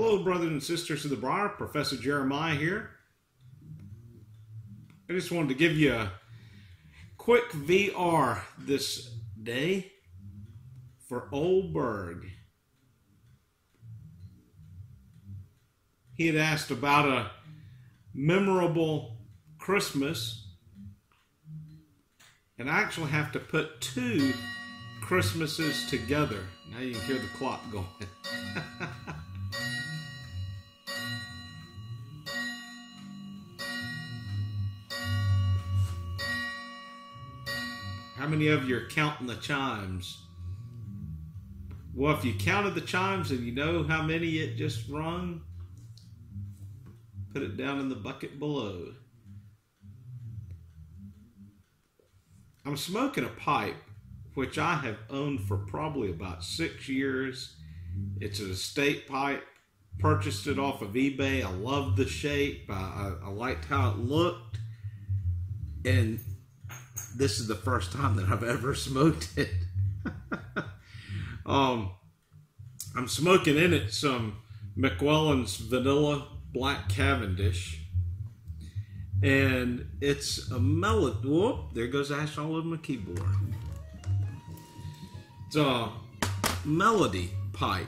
Hello, brothers and sisters of the Briar. Professor Jeremiah here. I just wanted to give you a quick VR this day for Ole Berg. He had asked about a memorable Christmas, and I actually have to put two Christmases together. Now you can hear the clock going. How many of you are counting the chimes? Well, if you counted the chimes and you know how many it just rung, put it down in the bucket below. I'm smoking a pipe, which I have owned for probably about 6 years. It's an estate pipe. Purchased it off of eBay. I loved the shape. I liked how it looked. And this is the first time that I've ever smoked it. I'm smoking in it some McWelland's Vanilla Black Cavendish. And it's a melody. Whoop, there goes ash all over my keyboard. It's a melody pipe.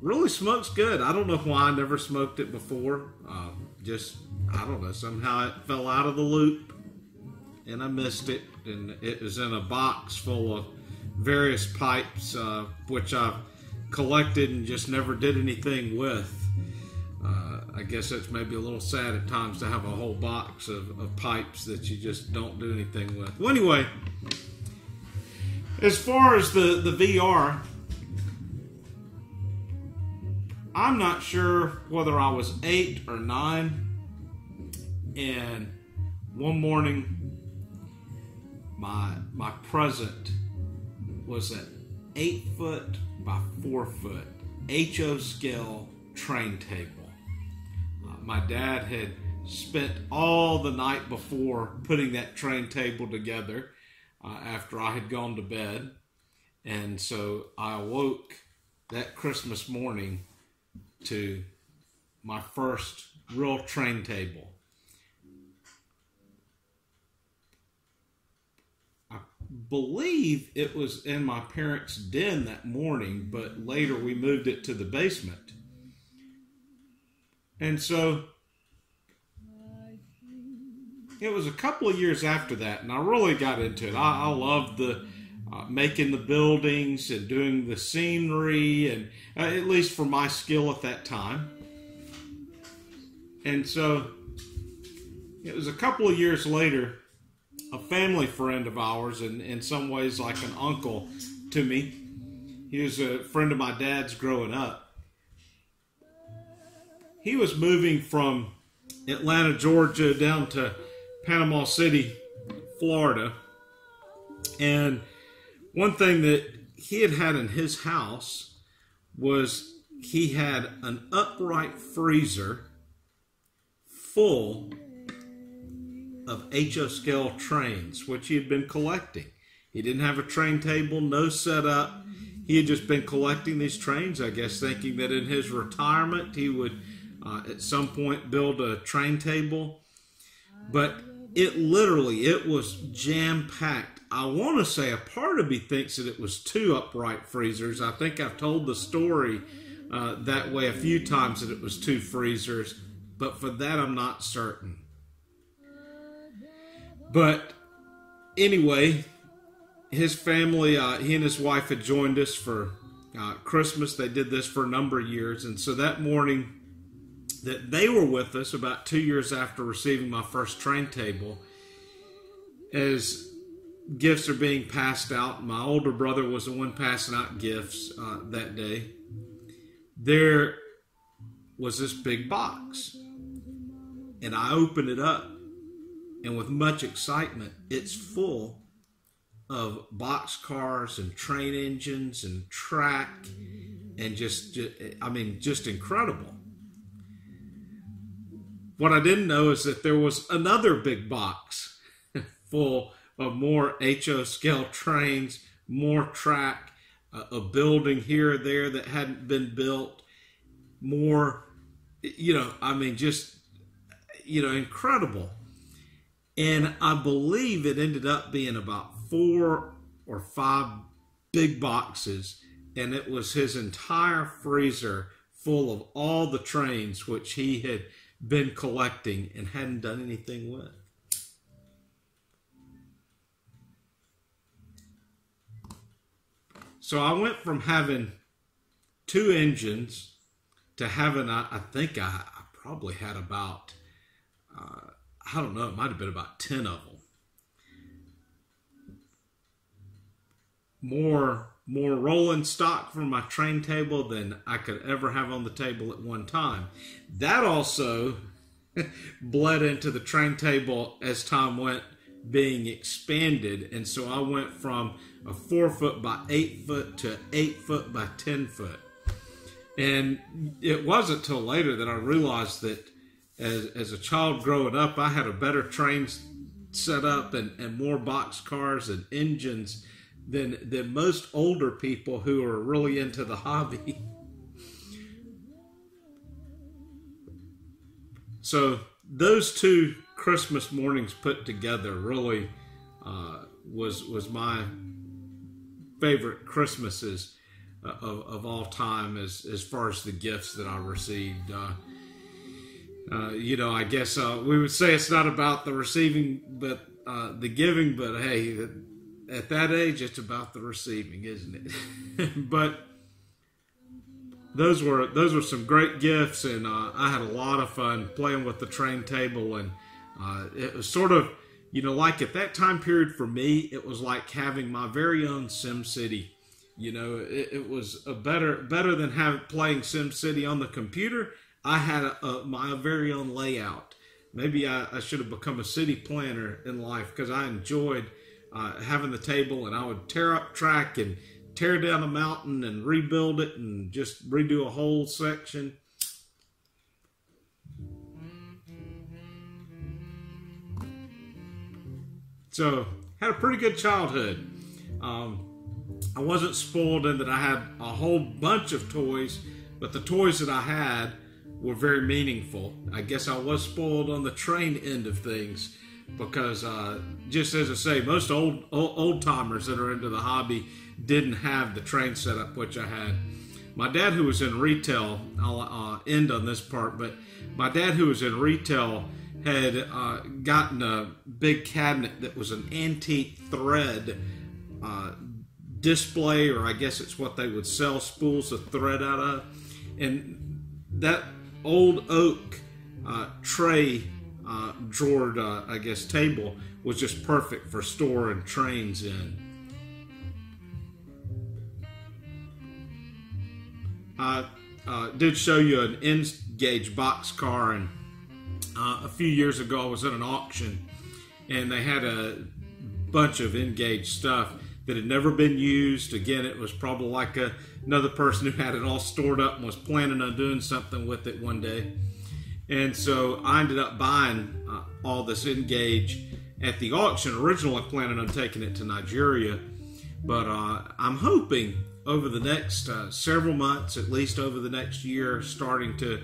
Really smokes good. I don't know why I never smoked it before. I don't know, somehow it fell out of the loop and I missed it. And it was in a box full of various pipes, which I've collected and just never did anything with. I guess that's maybe a little sad at times to have a whole box of pipes that you just don't do anything with. Well, anyway, as far as the VR, I'm not sure whether I was 8 or 9, and one morning my present was an 8-foot by 4-foot HO scale train table. My dad had spent all the night before putting that train table together after I had gone to bed. And so I awoke that Christmas morning to my first real train table. I believe it was in my parents' den that morning, but later we moved it to the basement. And so it was a couple of years after that, and I really got into it. I loved the making the buildings and doing the scenery, and at least for my skill at that time. And so it was a couple of years later, a family friend of ours, and in some ways like an uncle to me. He was a friend of my dad's growing up. He was moving from Atlanta, Georgia, down to Panama City, Florida. And one thing that he had in his house was he had an upright freezer full of HO scale trains, which he had been collecting. He didn't have a train table, no setup. He had just been collecting these trains, I guess, thinking that in his retirement he would at some point build a train table. But it was jam-packed. I want to say a part of me thinks that it was 2 upright freezers. I think I've told the story that way a few times, that it was 2 freezers. But for that, I'm not certain. But anyway, his family, he and his wife had joined us for Christmas. They did this for a number of years. And so that morning that they were with us, about 2 years after receiving my first train table, as gifts are being passed out, my older brother was the one passing out gifts that day, there was this big box. And I opened it up, and with much excitement, it's full of boxcars and train engines and track, and just incredible. What I didn't know is that there was another big box full of more HO scale trains, more track, a building here or there that hadn't been built, more, I mean, just, incredible. And I believe it ended up being about 4 or 5 big boxes, and it was his entire freezer full of all the trains which he had been collecting and hadn't done anything with. So I went from having 2 engines to having, I think I probably had about, I don't know, it might have been about 10 of them. More rolling stock from my train table than I could ever have on the table at one time. That also bled into the train table as time went, being expanded. And so I went from a 4 foot by 8 foot to 8 foot by 10 foot. And it wasn't till later that I realized that as a child growing up, I had a better train set up and more box cars and engines than most older people who are really into the hobby. So those 2 Christmas mornings put together really was my favorite Christmases of all time as far as the gifts that I received. I guess we would say it's not about the receiving, but the giving. But hey, at that age, it's about the receiving, isn't it? But those were some great gifts, and I had a lot of fun playing with the train table, and it was sort of, like at that time period for me, it was like having my very own Sim City. It was better than playing Sim City on the computer. I had my very own layout. Maybe I should have become a city planner in life, because I enjoyed having the table, and I would tear up track and tear down a mountain and rebuild it and just redo a whole section. So, had a pretty good childhood. I wasn't spoiled in that I had a whole bunch of toys, but the toys that I had were very meaningful. I guess I was spoiled on the train end of things, because just as I say, most old timers that are into the hobby didn't have the train setup which I had. My dad, who was in retail, I'll end on this part, but my dad, who was in retail, had gotten a big cabinet that was an antique thread display, or I guess it's what they would sell spools of thread out of. And that old oak tray drawered, I guess, table was just perfect for storing trains in. I did show you an N-gauge boxcar, and a few years ago I was at an auction, and they had a bunch of N-gauge stuff that had never been used. Again, it was probably like another person who had it all stored up and was planning on doing something with it one day. And so I ended up buying all this N-gauge at the auction, originally planning on taking it to Nigeria. But I'm hoping over the next several months, at least over the next year, starting to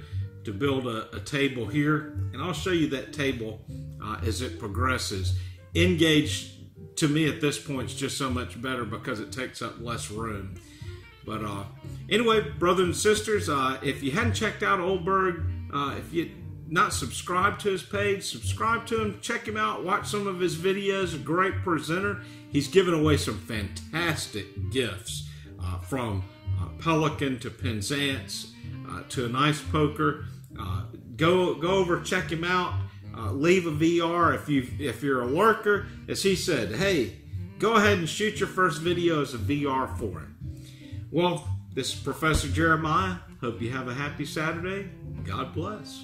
build a table here. And I'll show you that table as it progresses. N-gauge, to me at this point, is just so much better because it takes up less room. But anyway, brothers and sisters, if you hadn't checked out Ole Berg, if you not subscribed to his page, subscribe to him, check him out, watch some of his videos. A great presenter. He's given away some fantastic gifts, from Pelican to Penzance to a nice poker. Go over, check him out. Leave a VR if you're a lurker. As he said, hey, go ahead and shoot your first video as a VR for him. Well, this is Professor Jeremiah. Hope you have a happy Saturday. God bless.